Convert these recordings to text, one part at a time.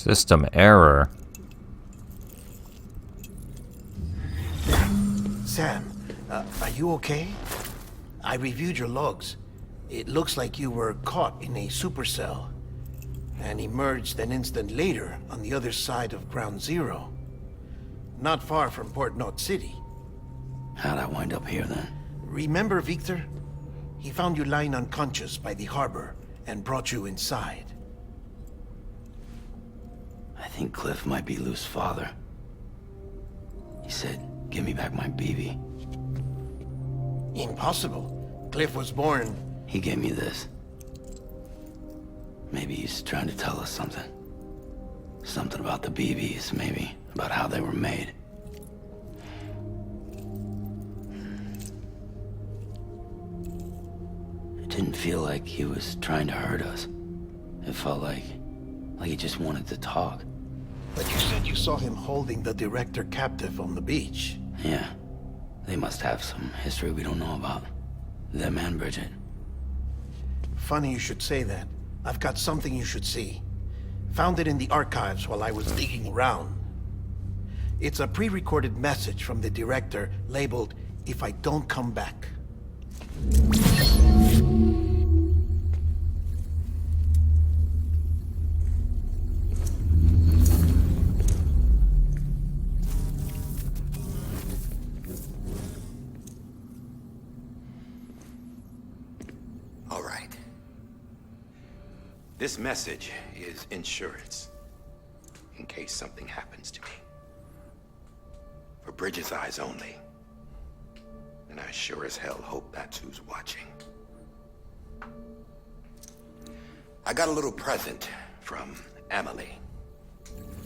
System error. Sam, are you okay? I reviewed your logs. It looks like you were caught in a supercell and emerged an instant later on the other side of Ground Zero. Not far from Port Knot City. How'd I wind up here then? Remember Victor? He found you lying unconscious by the harbor and brought you inside. I think Cliff might be Lou's father. He said, give me back my BB. Impossible. Cliff was born... He gave me this. Maybe he's trying to tell us something. Something about the BBs, maybe. About how they were made. It didn't feel like he was trying to hurt us. It felt like he just wanted to talk. But you said you saw him holding the director captive on the beach. Yeah. They must have some history we don't know about. Them and Bridget. Funny you should say that. I've got something you should see. Found it in the archives while I was digging around. It's a pre-recorded message from the director labeled, "If I don't come back." All right. This message is insurance, in case something happens to me. For Bridget's eyes only. And I sure as hell hope that's who's watching. I got a little present from Emily.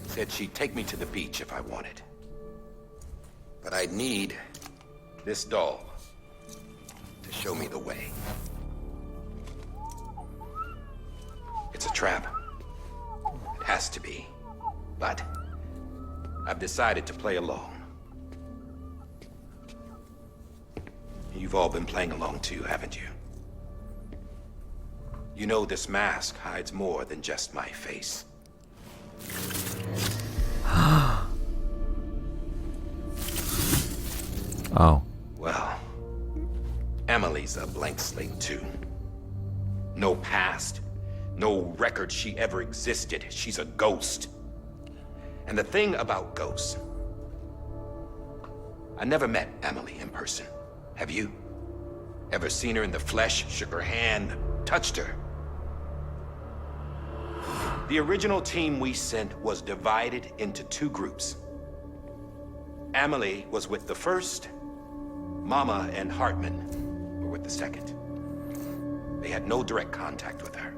Said she'd take me to the beach if I wanted. But I'd need this doll to show me the way. It's a trap. It has to be. But I've decided to play along. You've all been playing along too, haven't you? You know this mask hides more than just my face. Oh. Well, Emily's a blank slate too. No past, no record she ever existed. She's a ghost. And the thing about ghosts, I never met Emily in person. Have you? Ever seen her in the flesh, shook her hand, touched her? The original team we sent was divided into two groups. Emily was with the first. Mama and Hartman were with the second. They had no direct contact with her.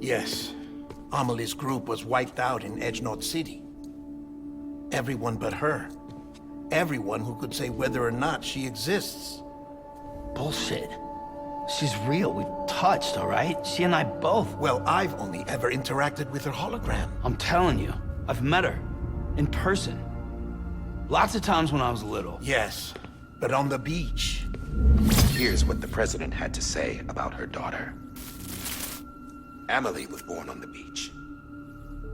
Yes. Amelie's group was wiped out in Edge Knot City. Everyone but her. Everyone who could say whether or not she exists. Bullshit. She's real. We've touched, all right? She and I both. Well, I've only ever interacted with her hologram. I'm telling you, I've met her. In person. Lots of times when I was little. Yes, but on the beach. Here's what the president had to say about her daughter. Emily was born on the beach.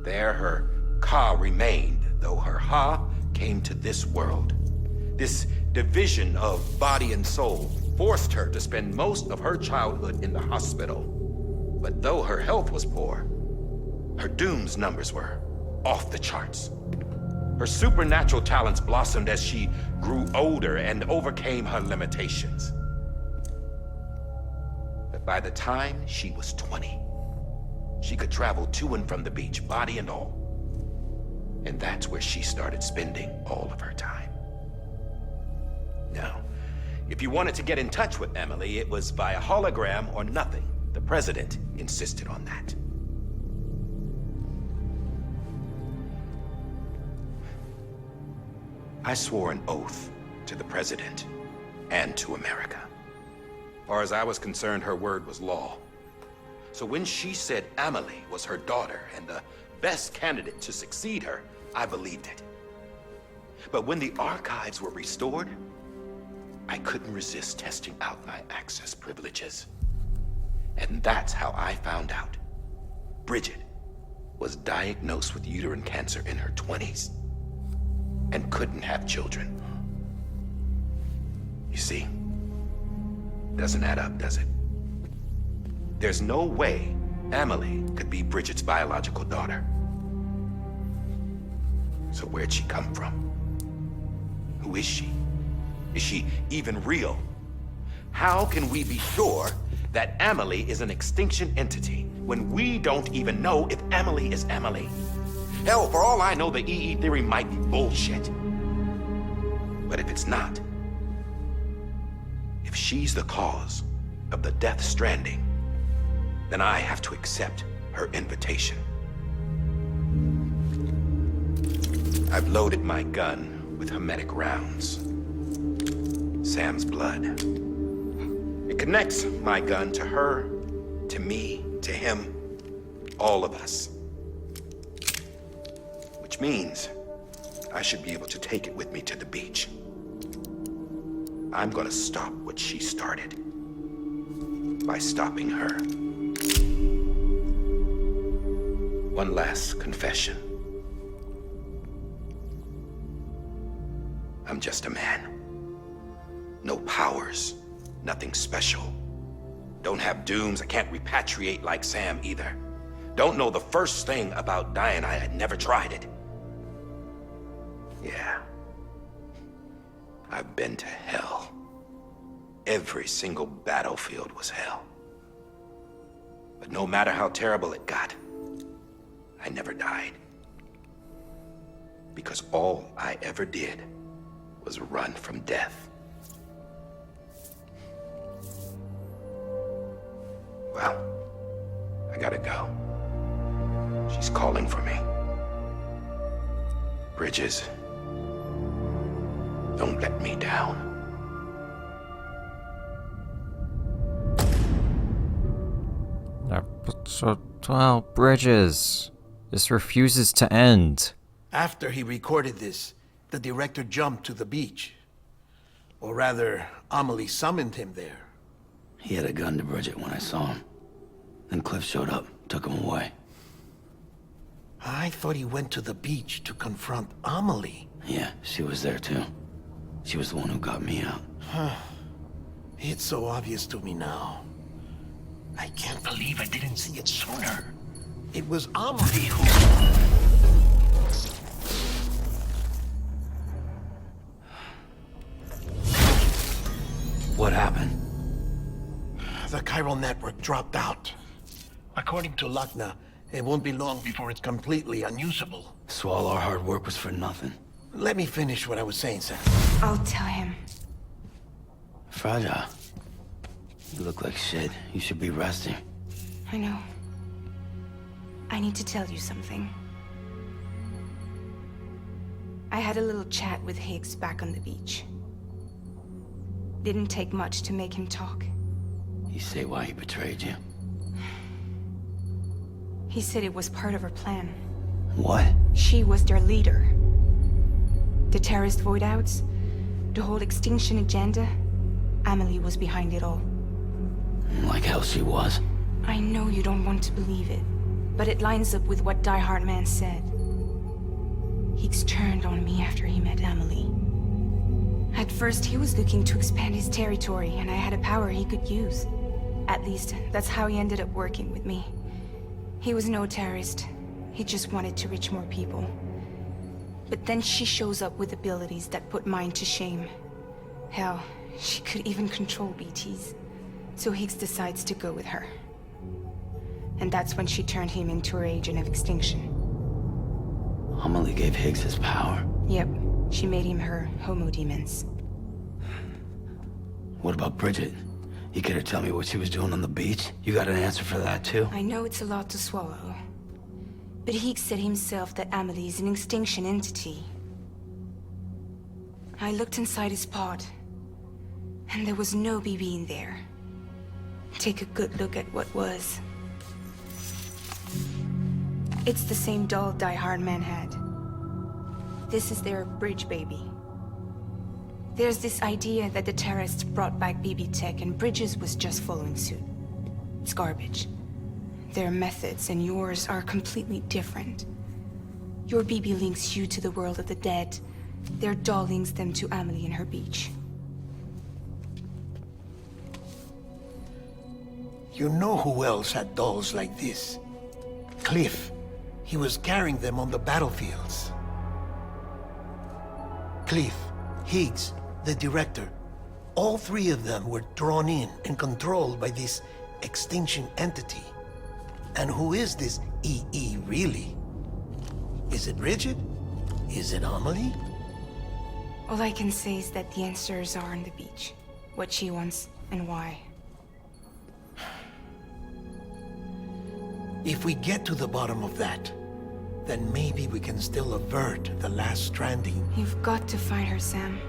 There her Ka remained, though her Ha came to this world. This division of body and soul forced her to spend most of her childhood in the hospital. But though her health was poor, her Doom's numbers were off the charts. Her supernatural talents blossomed as she grew older and overcame her limitations. But by the time she was 20, she could travel to and from the beach, body and all. And that's where she started spending all of her time. Now, if you wanted to get in touch with Emily, it was via hologram or nothing. The president insisted on that. I swore an oath to the president and to America. As far as I was concerned, her word was law. So when she said Emily was her daughter and the best candidate to succeed her, I believed it. But when the archives were restored, I couldn't resist testing out my access privileges. And that's how I found out Bridget was diagnosed with uterine cancer in her 20s and couldn't have children. You see, doesn't add up, does it? There's no way Amelie could be Bridget's biological daughter. So where'd she come from? Who is she? Is she even real? How can we be sure that Amelie is an extinction entity when we don't even know if Amelie is Amelie? Hell, for all I know, the EE theory might be bullshit. But if it's not, if she's the cause of the death stranding, then I have to accept her invitation. I've loaded my gun with hermetic rounds. Sam's blood. It connects my gun to her, to me, to him, all of us. Which means I should be able to take it with me to the beach. I'm gonna stop what she started by stopping her. One last confession. I'm just a man. No powers, nothing special. Don't have dooms, I can't repatriate like Sam either. Don't know the first thing about dying, I had never tried it. Yeah. I've been to hell. Every single battlefield was hell. But no matter how terrible it got, I never died. Because all I ever did was run from death. Well, I gotta go. She's calling for me. Bridges, don't let me down. Well, Bridges. This refuses to end. After he recorded this, the director jumped to the beach. Or rather, Amelie summoned him there. He had a gun to Bridget when I saw him. Then Cliff showed up, took him away. I thought he went to the beach to confront Amelie. Yeah, she was there too. She was the one who got me out. It's so obvious to me now. I can't believe I didn't see it sooner. It was Amelie who... What happened? The chiral network dropped out. According to Lakhna, it won't be long before it's completely unusable. So all our hard work was for nothing. Let me finish what I was saying, Sam. I'll tell him. Fragile. You look like shit. You should be resting. I know. I need to tell you something. I had a little chat with Higgs back on the beach. Didn't take much to make him talk. You say why he betrayed you? He said it was part of her plan. What? She was their leader. The terrorist void outs, the whole extinction agenda, Amelie was behind it all. Like hell she was. I know you don't want to believe it, but it lines up with what Die Hard Man said. Higgs turned on me after he met Amelie. At first, he was looking to expand his territory, and I had a power he could use. At least, that's how he ended up working with me. He was no terrorist. He just wanted to reach more people. But then she shows up with abilities that put mine to shame. Hell, she could even control BTs. So Higgs decides to go with her. And that's when she turned him into her agent of extinction. Amelie gave Higgs his power. Yep, she made him her homo demons. What about Bridget? You could have tell me what she was doing on the beach? You got an answer for that too? I know it's a lot to swallow. But Higgs said himself that Amelie is an extinction entity. I looked inside his pod, and there was no BB in there. Take a good look at what was. It's the same doll Die Hard Man had. This is their bridge baby. There's this idea that the terrorists brought back BB tech and Bridges was just following suit. It's garbage. Their methods and yours are completely different. Your BB links you to the world of the dead. Their doll links them to Amelie and her beach. You know who else had dolls like this? Cliff. He was carrying them on the battlefields. Cliff, Higgs, the director. All three of them were drawn in and controlled by this extinction entity. And who is this EE really? Is it Bridget? Is it Amelie? All I can say is that the answers are on the beach. What she wants and why. If we get to the bottom of that, then maybe we can still avert the last stranding. You've got to find her, Sam.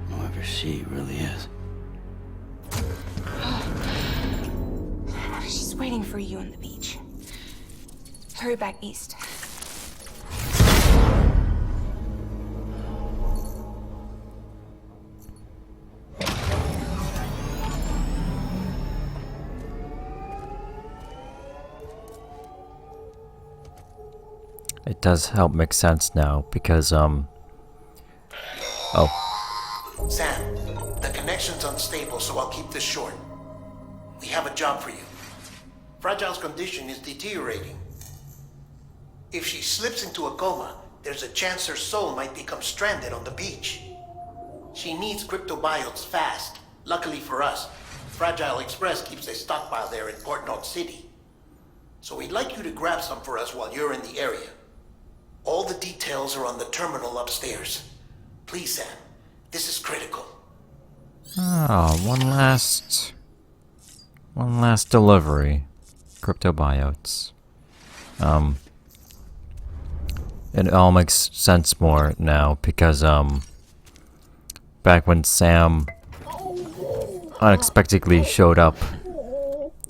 Whoever she really is. She's waiting for you on the beach. Hurry back east. It does help make sense now because, Oh. Sam, the connection's unstable, so I'll keep this short. We have a job for you. Fragile's condition is deteriorating. If she slips into a coma, there's a chance her soul might become stranded on the beach. She needs cryptobiotes fast. Luckily for us, Fragile Express keeps a stockpile there in Port Knot City. So we'd like you to grab some for us while you're in the area. All the details are on the terminal upstairs. Please, Sam. This is critical. Oh, one last delivery. Cryptobiotes. It all makes sense more now because, back when Sam unexpectedly showed up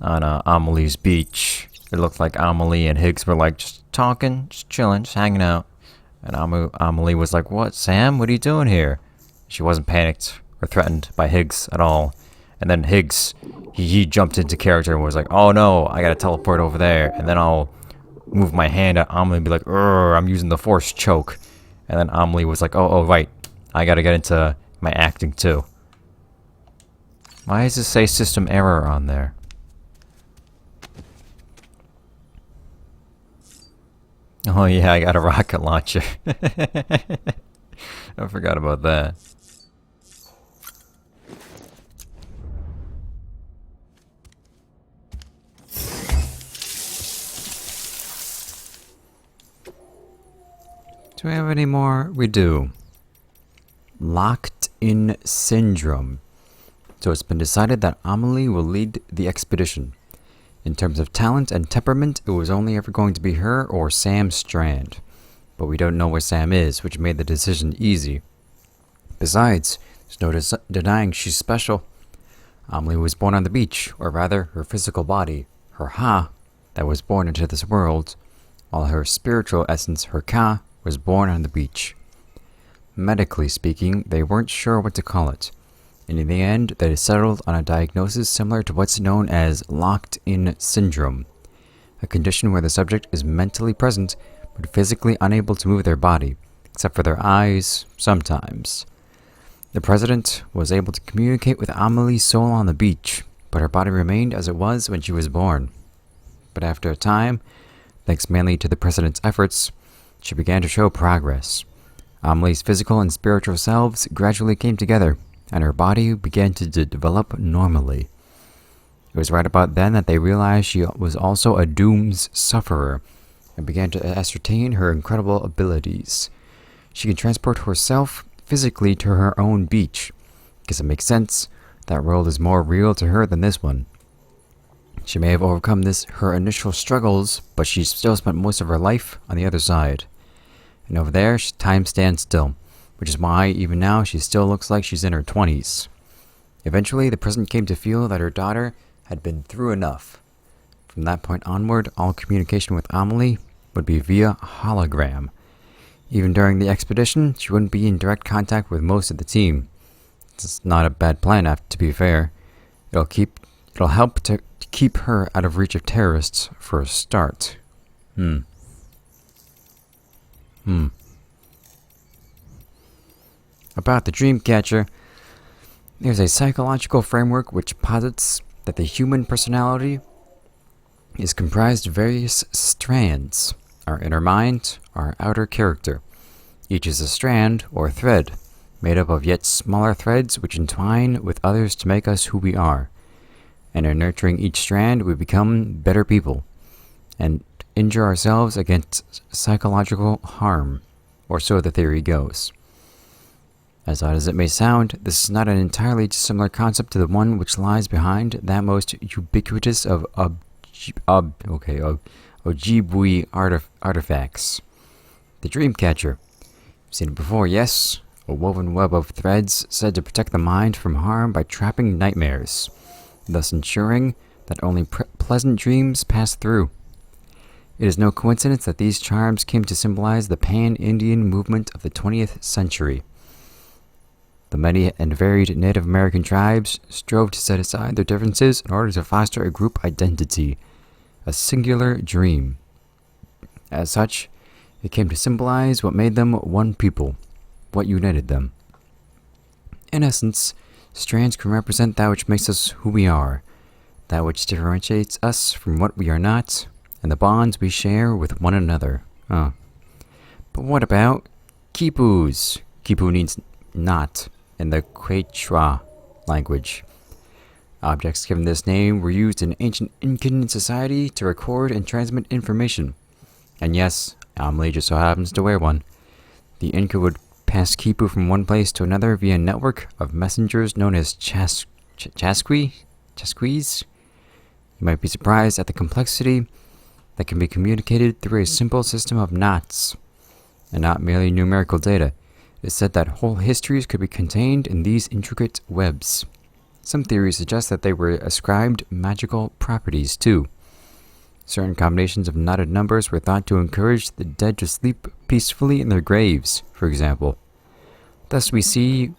on Amelie's beach, it looked like Amelie and Higgs were like just talking, just chilling, just hanging out. And Amelie was like, "What, Sam? What are you doing here?" She wasn't panicked or threatened by Higgs at all. And then Higgs, he jumped into character and was like, "Oh no, I gotta teleport over there, and then I'll move my hand at Amelie and be like, I'm using the force choke." And then Amelie was like, oh right, I gotta get into my acting too. Why does it say system error on there? Oh yeah, I got a rocket launcher. I forgot about that. Do we have any more? We do. Locked in syndrome. So it's been decided that Amelie will lead the expedition. In terms of talent and temperament, it was only ever going to be her or Sam Strand. But we don't know where Sam is, which made the decision easy. Besides, there's no denying she's special. Amelie was born on the beach, or rather, her physical body, her Ha, that was born into this world, while her spiritual essence, her Ka, was born on the beach. Medically speaking, they weren't sure what to call it. And in the end, they settled on a diagnosis similar to what's known as locked-in syndrome, a condition where the subject is mentally present but physically unable to move their body, except for their eyes, sometimes. The president was able to communicate with Amelie's soul on the beach, but her body remained as it was when she was born. But after a time, thanks mainly to the president's efforts, she began to show progress. Amelie's physical and spiritual selves gradually came together, and her body began to develop normally. It was right about then that they realized she was also a Doom's sufferer, and began to ascertain her incredible abilities. She can transport herself physically to her own beach. Guess it makes sense. That world is more real to her than this one. She may have overcome her initial struggles, but she still spent most of her life on the other side. And over there, time stands still, which is why, even now, she still looks like she's in her 20s. Eventually, the president came to feel that her daughter had been through enough. From that point onward, all communication with Amelie would be via hologram. Even during the expedition, she wouldn't be in direct contact with most of the team. It's not a bad plan, to be fair. It'll help to keep her out of reach of terrorists for a start. About the Dreamcatcher, there's a psychological framework which posits that the human personality is comprised of various strands: our inner mind, our outer character. Each is a strand, or thread, made up of yet smaller threads which entwine with others to make us who we are. And in nurturing each strand, we become better people, and injure ourselves against psychological harm, or so the theory goes. As odd as it may sound, this is not an entirely dissimilar concept to the one which lies behind that most ubiquitous of Ojibwe artifacts, the Dreamcatcher. Seen it before, yes? A woven web of threads said to protect the mind from harm by trapping nightmares, thus ensuring that only pleasant dreams pass through. It is no coincidence that these charms came to symbolize the pan-Indian movement of the 20th century. The many and varied Native American tribes strove to set aside their differences in order to foster a group identity, a singular dream. As such, it came to symbolize what made them one people, what united them. In essence, strands can represent that which makes us who we are, that which differentiates us from what we are not, and the bonds we share with one another. But what about quipus? Quipu means knot in the Quechua language. Objects given this name were used in ancient Incan society to record and transmit information. And yes, Amelie just so happens to wear one. The Inca would pass quipu from one place to another via a network of messengers known as chasquis. You might be surprised at the complexity that can be communicated through a simple system of knots, and not merely numerical data. It is said that whole histories could be contained in these intricate webs. Some theories suggest that they were ascribed magical properties too. Certain combinations of knotted numbers were thought to encourage the dead to sleep peacefully in their graves, for example. Thus we see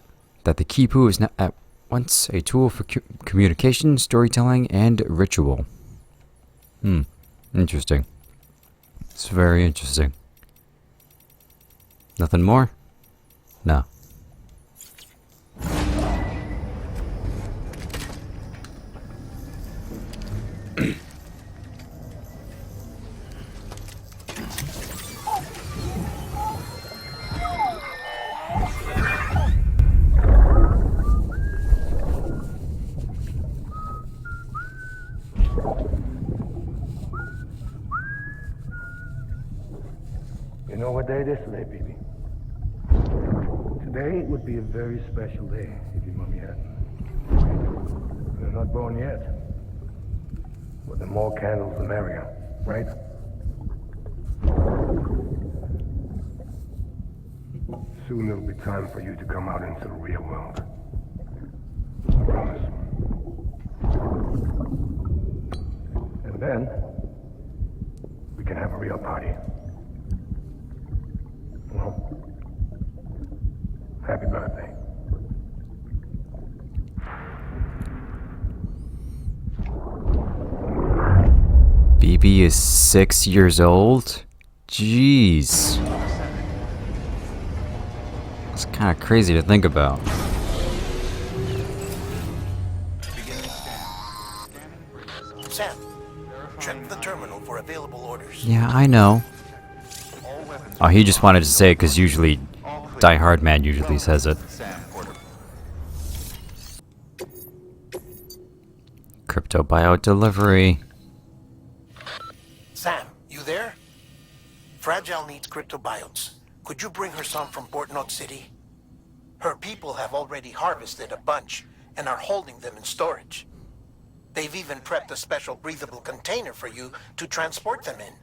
that the quipu is at once a tool for communication, storytelling, and ritual. Interesting. It's very interesting. Nothing more? No. You know what day it is today, baby? Today would be a very special day if your mommy hadn't. You're not born yet. But the more candles, the merrier, right? Soon it'll be time for you to come out into the real world. I promise. And then, we can have a real party. Well, happy birthday. BB is 6 years old? Jeez. It's kind of crazy to think about. Sam, check the terminal for available orders. Yeah, I know. Oh, he just wanted to say it because usually Die Hard Man usually says it. Crypto buyout delivery. Sam, you there? Fragile needs cryptobiotes. Could you bring her some from Port Knot City? Her people have already harvested a bunch and are holding them in storage. They've even prepped a special breathable container for you to transport them in.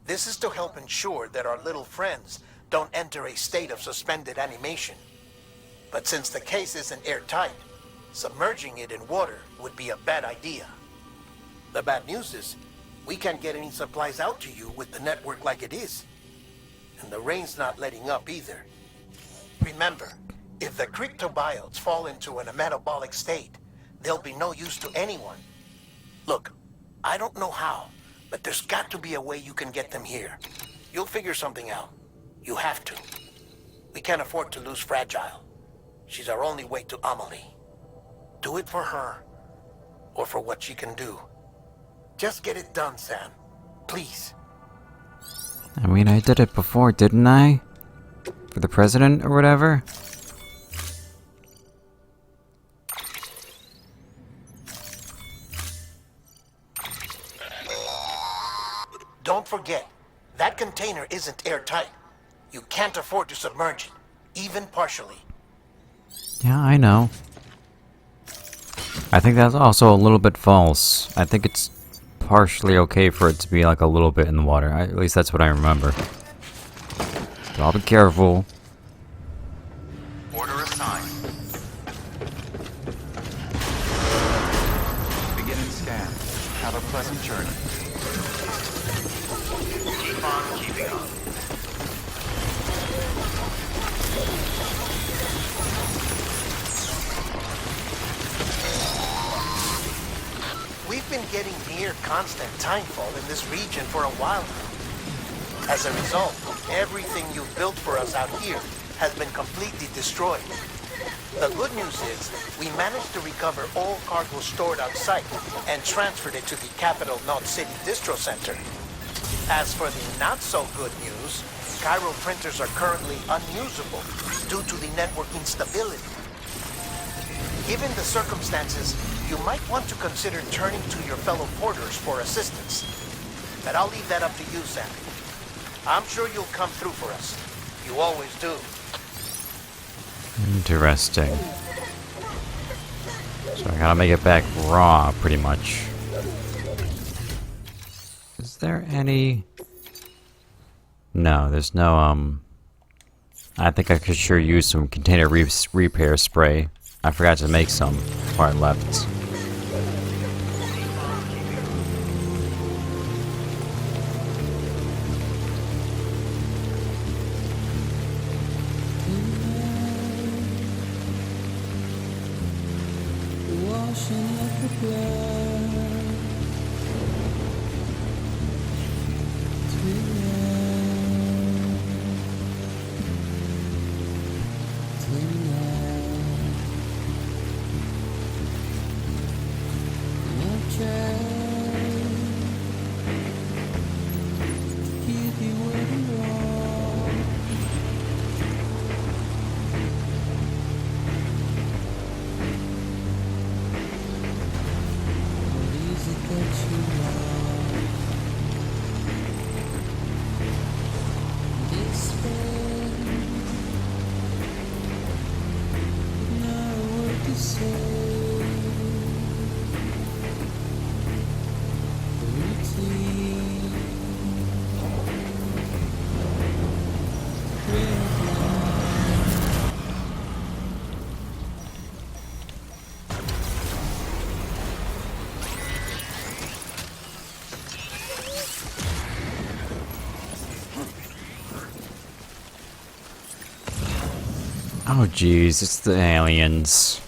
This is to help ensure that our little friends don't enter a state of suspended animation. But since the case isn't airtight, submerging it in water would be a bad idea. The bad news is, we can't get any supplies out to you with the network like it is. And the rain's not letting up either. Remember, if the cryptobiotes fall into an metabolic state, they'll be no use to anyone. Look, I don't know how, but there's got to be a way you can get them here. You'll figure something out. You have to. We can't afford to lose Fragile. She's our only way to Amelie. Do it for her, or for what she can do. Just get it done, Sam. Please. I mean, I did it before, didn't I? For the president or whatever? Don't forget, that container isn't airtight. You can't afford to submerge it, even partially. Yeah, I know. I think that's also a little bit false. I think it's partially okay for it to be like a little bit in the water. At least that's what I remember. So I'll be careful. Order assigned. Beginning scan. Have a pleasant journey. Keep on keeping on. We've been getting near constant timefall in this region for a while now. As a result, everything you've built for us out here has been completely destroyed. The good news is, we managed to recover all cargo stored on site and transferred it to the Capital Knot City Distro Center. As for the not-so-good news, Cairo printers are currently unusable due to the network instability. Given the circumstances, you might want to consider turning to your fellow porters for assistance. But I'll leave that up to you, Sam. I'm sure you'll come through for us. You always do. Interesting. So I gotta make it back raw, pretty much. Is there any... No, there's no, I think I could sure use some container repair spray. I forgot to make some before I left. Oh jeez, it's the aliens.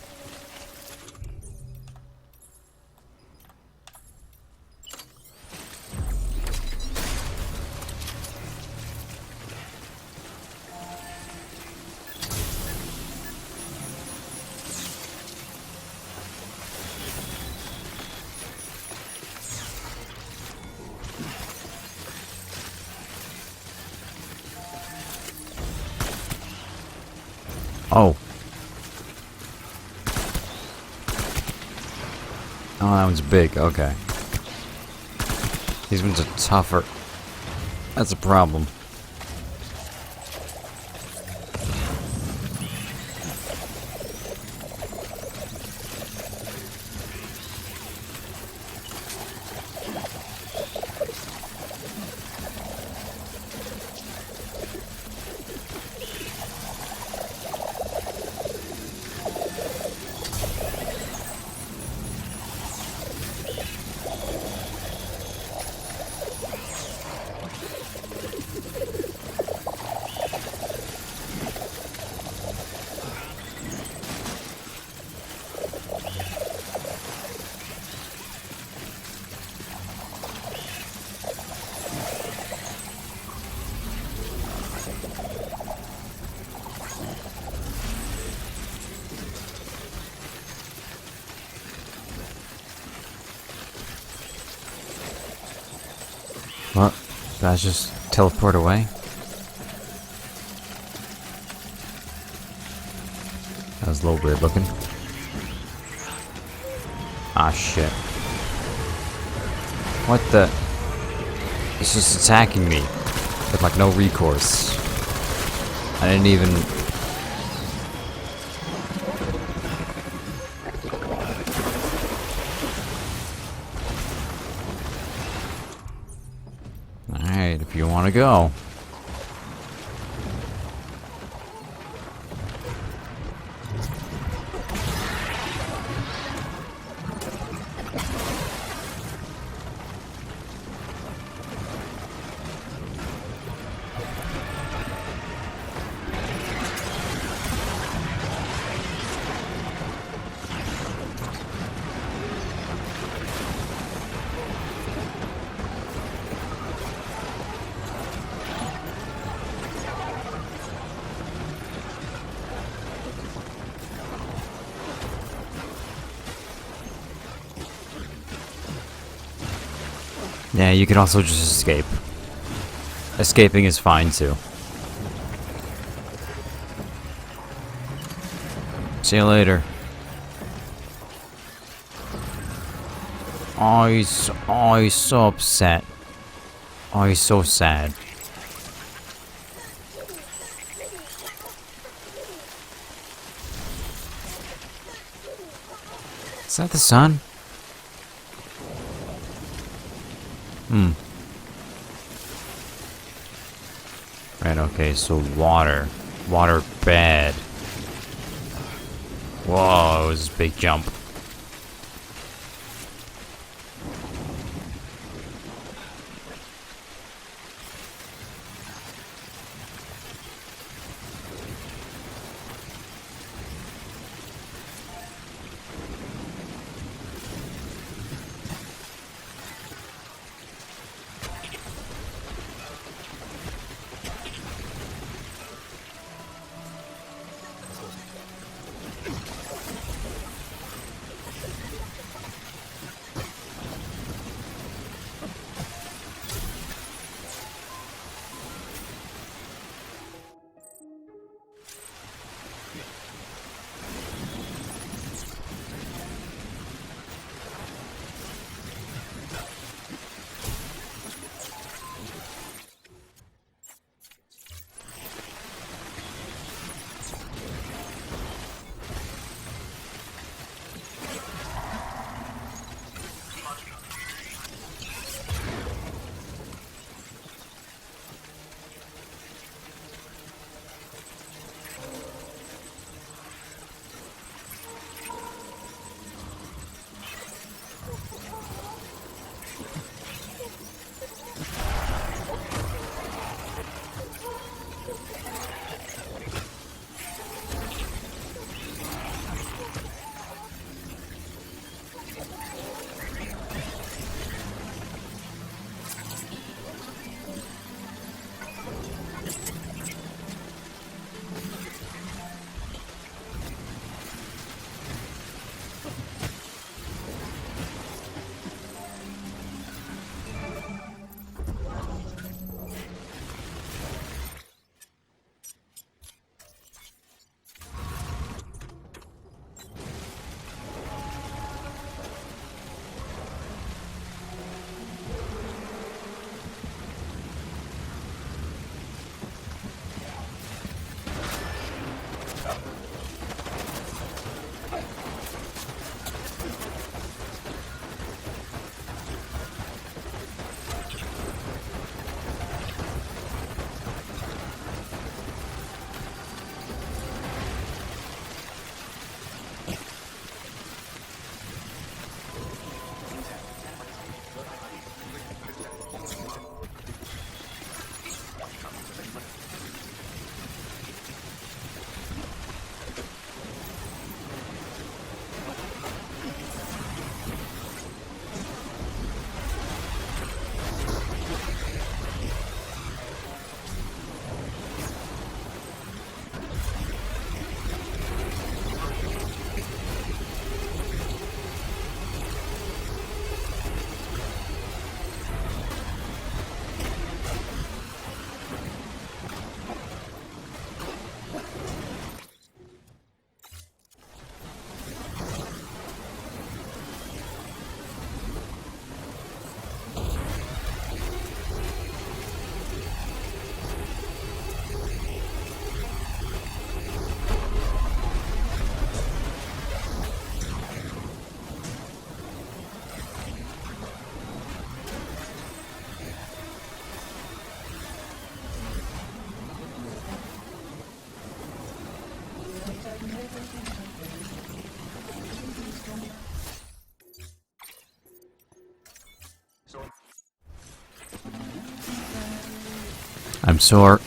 Oh. Oh, that one's big. Okay. These ones are tougher. That's a problem. Guys just teleport away? That was a little weird looking. Ah, shit. What the? It's just attacking me with like no recourse. I didn't even. Alright, if you want to go. Yeah, you can also just escape. Escaping is fine too. See you later. Oh, he's so upset. Oh, he's so sad. Is that the sun? Right, okay, so water. Water bad. Whoa, it was a big jump.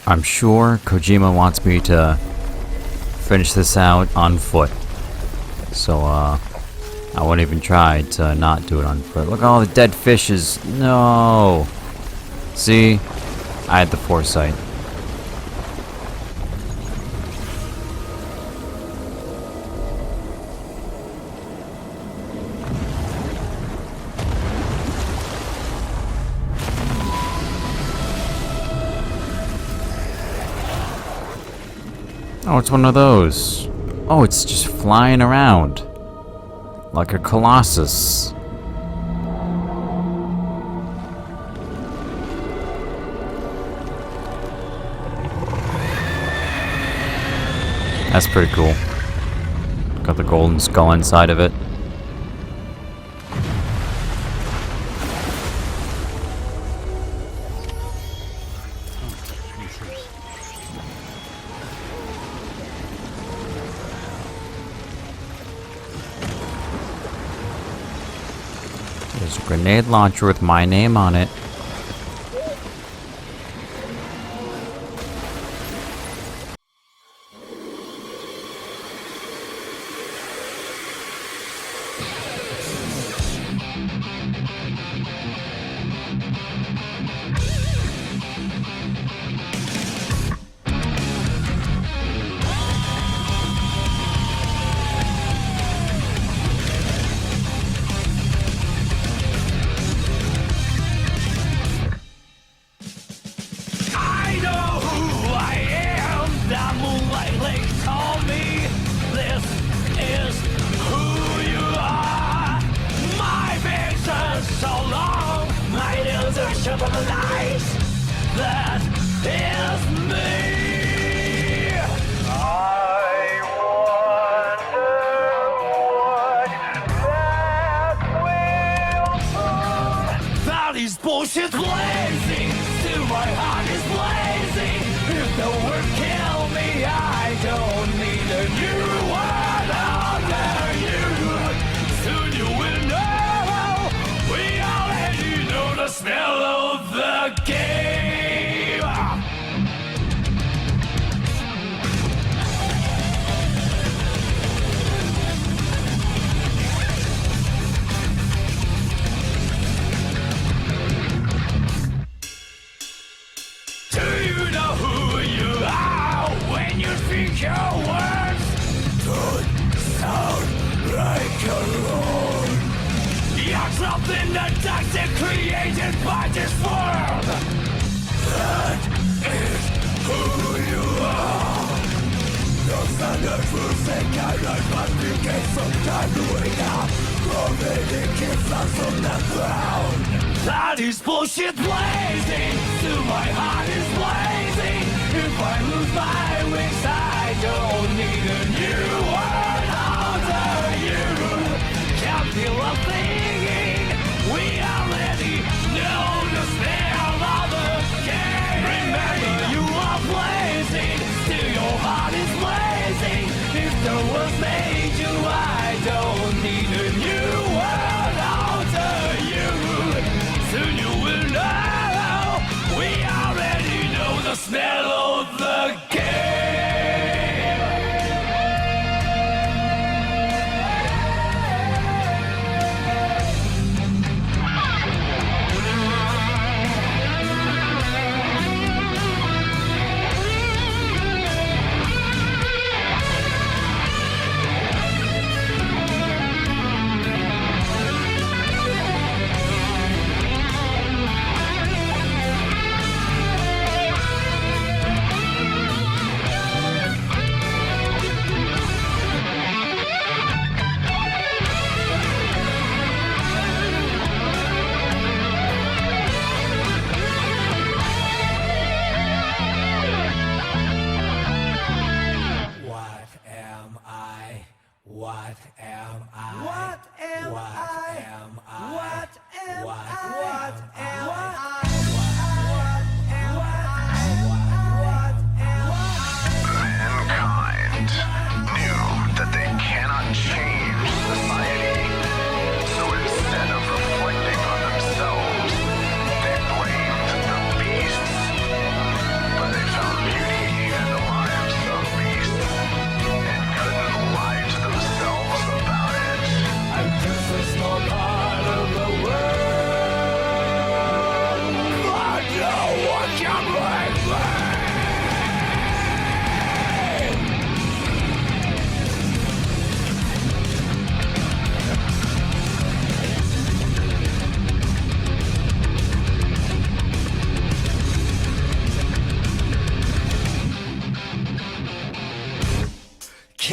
I'm sure Kojima wants me to finish this out on foot. So, I won't even try to not do it on foot. Look at all the dead fishes. No! See? I had the foresight. Oh, it's one of those. Oh, it's just flying around. Like a colossus. That's pretty cool. Got the golden skull inside of it. There's a grenade launcher with my name on it. I know who I am. The moonlight lake told me this is who you are. My vision so long, my illusion of light. That is me. I wonder what that will prove. That is bullshit blazing. My heart is blazing. If the word kill me, I don't need a new word under you. Soon you will know. We already know the smell of the game. Your words don't sound like your own. You're trapped in the toxic created by this world. That is who you are. No standard for second life, but we get some time to wake up. Already keeps us on the ground. That is bullshit blazing. Still my heart is blazing. If I lose my wings, I don't need a new word under you. Can't feel a thing. We already know the smell of the game. Remember, you are blazing. Still your heart is blazing. If the world made you, I don't need a new word under you. Soon you will know. We already know the smell of the game. Mankind. New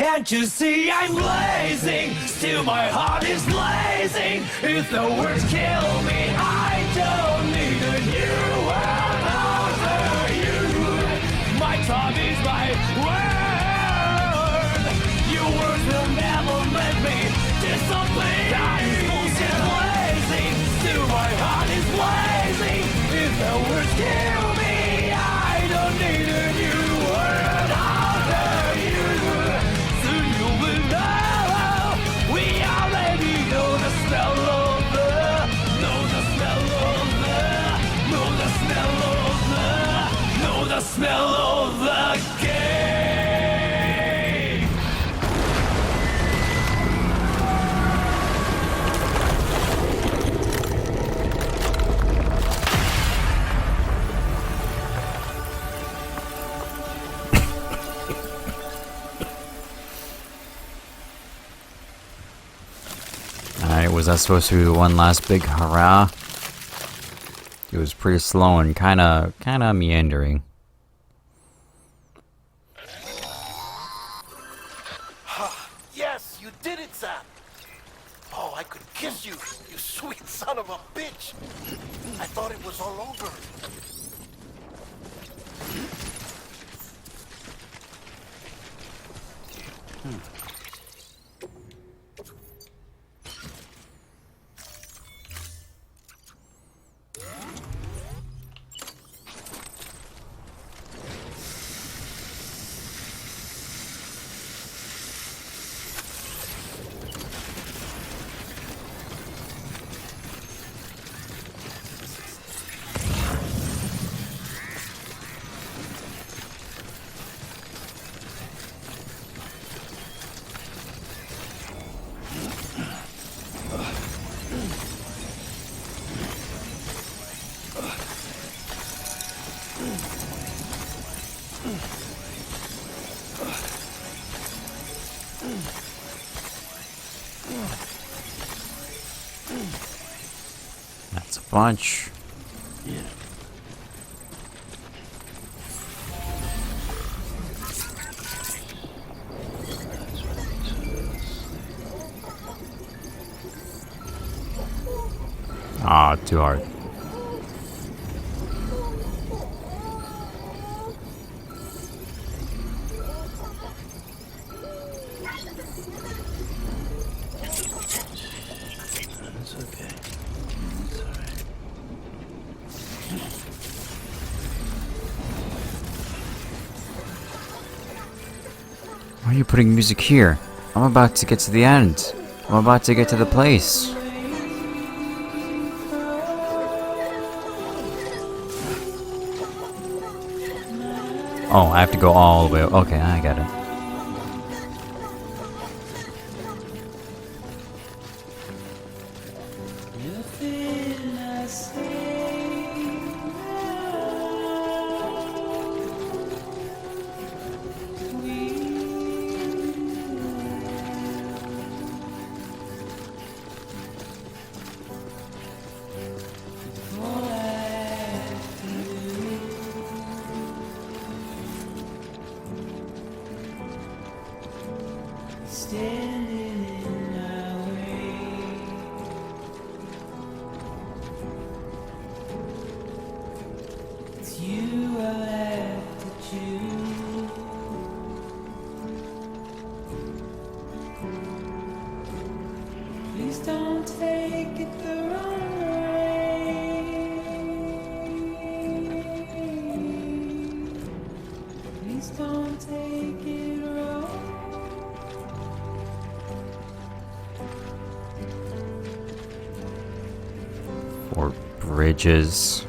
Can't you see I'm blazing? Still my heart is blazing. If the words kill me, I don't need a new world over you. My time is my word. Your words will never make me disappear. Time is bullshit blazing. Still my heart is blazing. If the words kill me, I don't need a new world over you. Soon you will know. We already know the smell of the, know the smell of the, know the smell of the, know the smell of the game. Alright, was that supposed to be one last big hurrah? It was pretty slow and kinda meandering. Yes, you did it, Sam. Oh, I could kiss you, you sweet son of a bitch. I thought it was all over. That's a bunch. Ah, too hard. It's okay. It's alright. Why are you putting music here? I'm about to get to the end. I'm about to get to the place. Oh, I have to go all the way. Okay, I got it. Standing in our way. It's you I left to choose. Please don't take it the wrong way. Please don't take it wrong. For bridges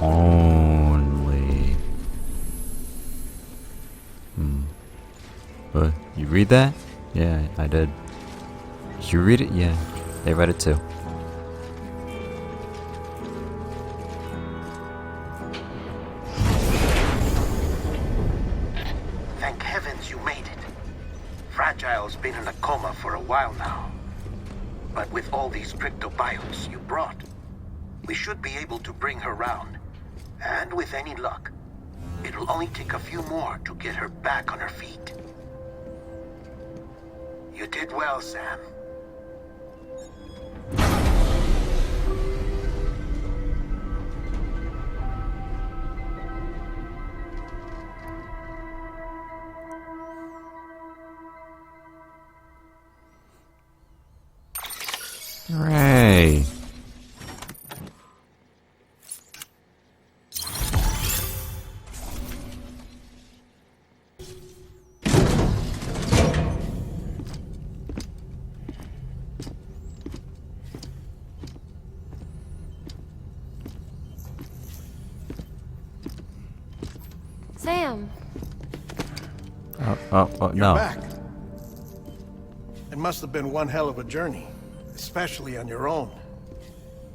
only. You read that? Yeah, I did. Did you read it? Yeah, they read it too. Thank heavens you made it. Fragile's been in a coma for a while now. But with all these cryptobiotes you brought, we should be able to bring her round. And with any luck, it'll only take a few more to get her back on her feet. did well, Sam. Hooray! Sam, Oh, You're no. back. It must have been one hell of a journey, especially on your own.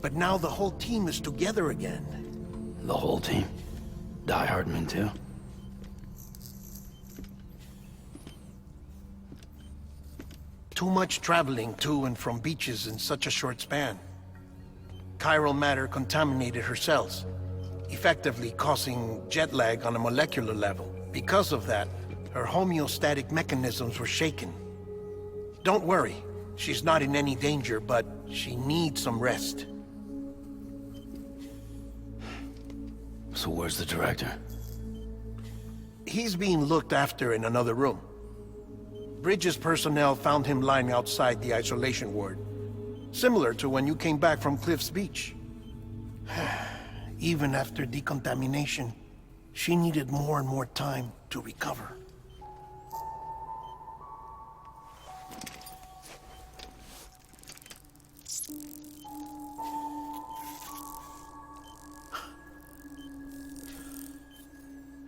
But now the whole team is together again. The whole team? Die Hardman too? Too much traveling to and from beaches in such a short span. Chiral matter contaminated her cells, effectively causing jet lag on a molecular level. Because of that, her homeostatic mechanisms were shaken. Don't worry, she's not in any danger, but she needs some rest. So where's the director? He's being looked after in another room. Bridges personnel found him lying outside the isolation ward. Similar to when you came back from Cliff's Beach. Even after decontamination, she needed more and more time to recover.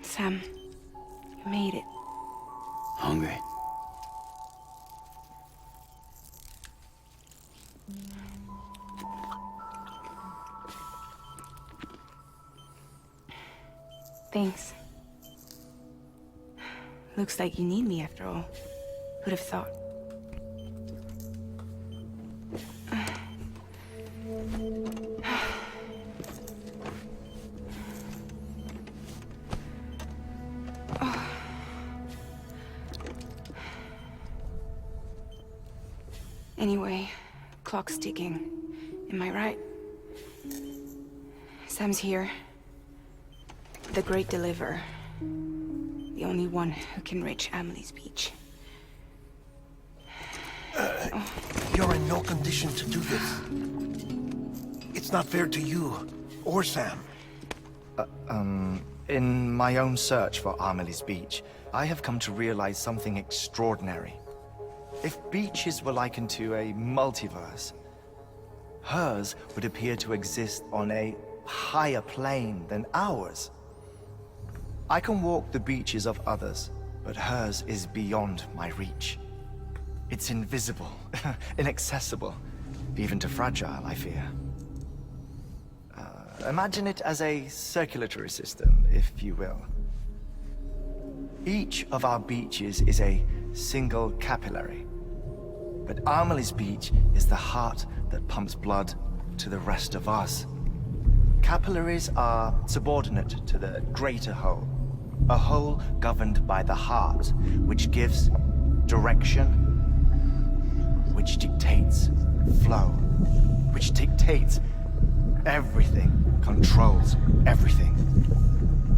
Sam, you made it. Hungry? Thanks. Looks like you need me after all. Who'd have thought? Anyway, clock's ticking. Am I right? Sam's here. The Great Deliverer. The only one who can reach Amelie's Beach. You're in no condition to do this. It's not fair to you, or Sam. In my own search for Amelie's Beach, I have come to realize something extraordinary. If beaches were likened to a multiverse, hers would appear to exist on a higher plane than ours. I can walk the beaches of others, but hers is beyond my reach. It's invisible, inaccessible, even to fragile, I fear. Imagine it as a circulatory system, if you will. Each of our beaches is a single capillary. But Amelie's Beach is the heart that pumps blood to the rest of us. Capillaries are subordinate to the greater whole. A whole governed by the heart, which gives direction, which dictates flow, which dictates everything, controls everything.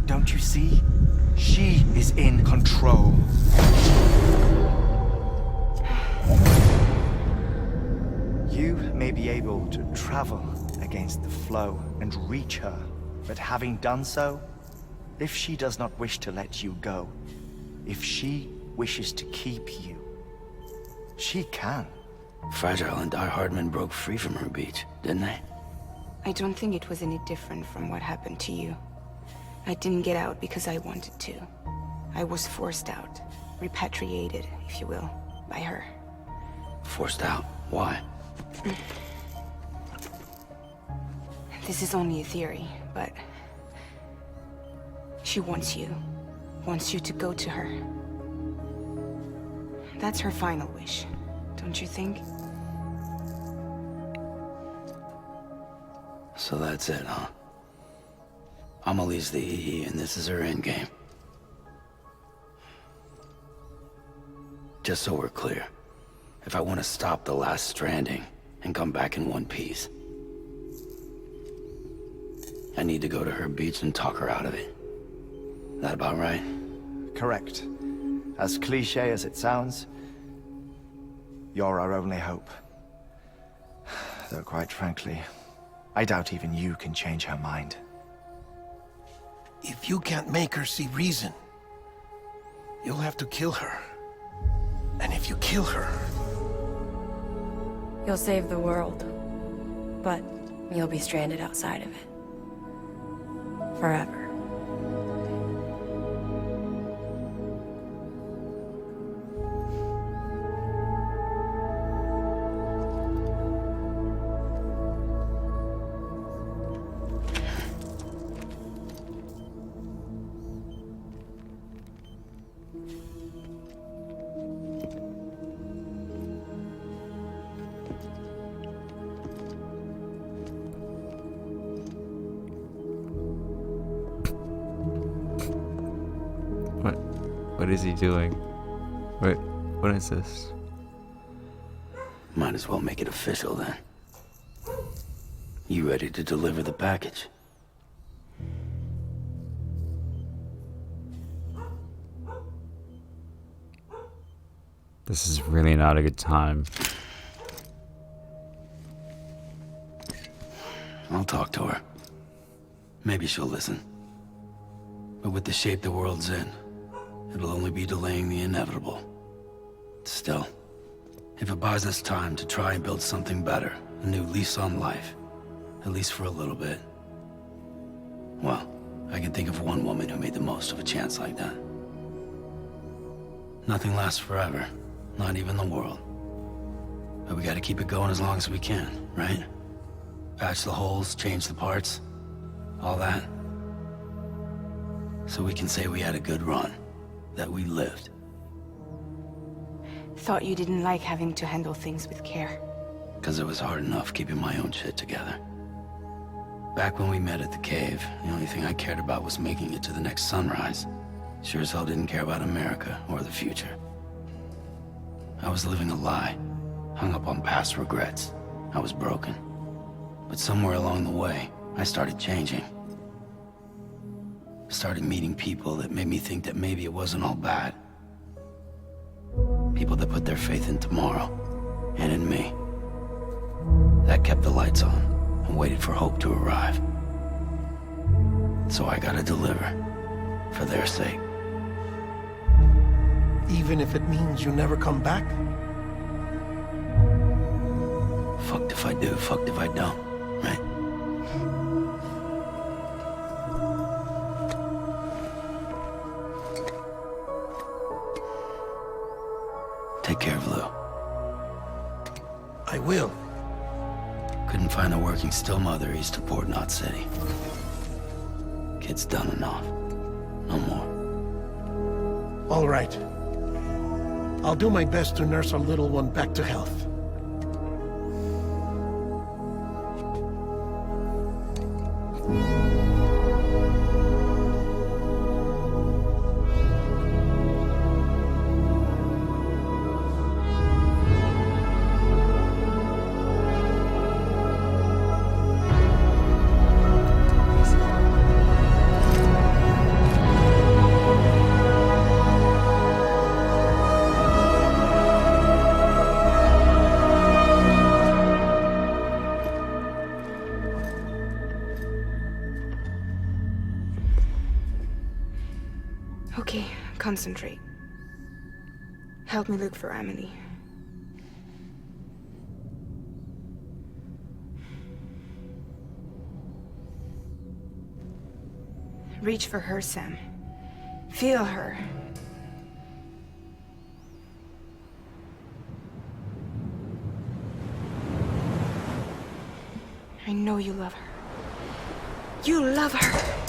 Don't you see? She is in control. You may be able to travel against the flow and reach her, but having done so, if she does not wish to let you go, if she wishes to keep you, she can. Fragile and Die Hardman broke free from her beach, didn't they? I don't think it was any different from what happened to you. I didn't get out because I wanted to. I was forced out. Repatriated, if you will, by her. Forced out? Why? This is only a theory, but... she wants you. Wants you to go to her. That's her final wish, don't you think? So that's it, huh? Amelie's the EE, and this is her endgame. Just so we're clear, if I want to stop the last Stranding and come back in one piece. I need to go to her beach and talk her out of it. That about right? Correct. As cliche as it sounds, you're our only hope. Though quite frankly, I doubt even you can change her mind. If you can't make her see reason, you'll have to kill her. And if you kill her... You'll save the world, but you'll be stranded outside of it. Forever. What is he doing? Wait, what is this? Might as well make it official then. You ready to deliver the package? This is really not a good time. I'll talk to her. Maybe she'll listen. But with the shape the world's in, it'll only be delaying the inevitable. Still, if it buys us time to try and build something better, a new lease on life, at least for a little bit, well, I can think of one woman who made the most of a chance like that. Nothing lasts forever, not even the world. But we gotta keep it going as long as we can, right? Patch the holes, change the parts, all that. So we can say we had a good run, that we lived. Thought you didn't like having to handle things with care. 'Cause it was hard enough keeping my own shit together. Back when we met at the cave, the only thing I cared about was making it to the next sunrise. Sure as hell didn't care about America or the future. I was living a lie, hung up on past regrets. I was broken. But somewhere along the way, I started changing. Started meeting people that made me think that maybe it wasn't all bad. People that put their faith in tomorrow, and in me. That kept the lights on, and waited for hope to arrive. So I gotta deliver, for their sake. Even if it means you never come back? Fucked if I do, fucked if I don't, right? Take care of Lou. I will. Couldn't find a working still mother east of Port Knot City. Kid's done enough. No more. All right. I'll do my best to nurse our little one back to health. Okay, concentrate. Help me look for Emily. Reach for her, Sam. Feel her. I know you love her. You love her!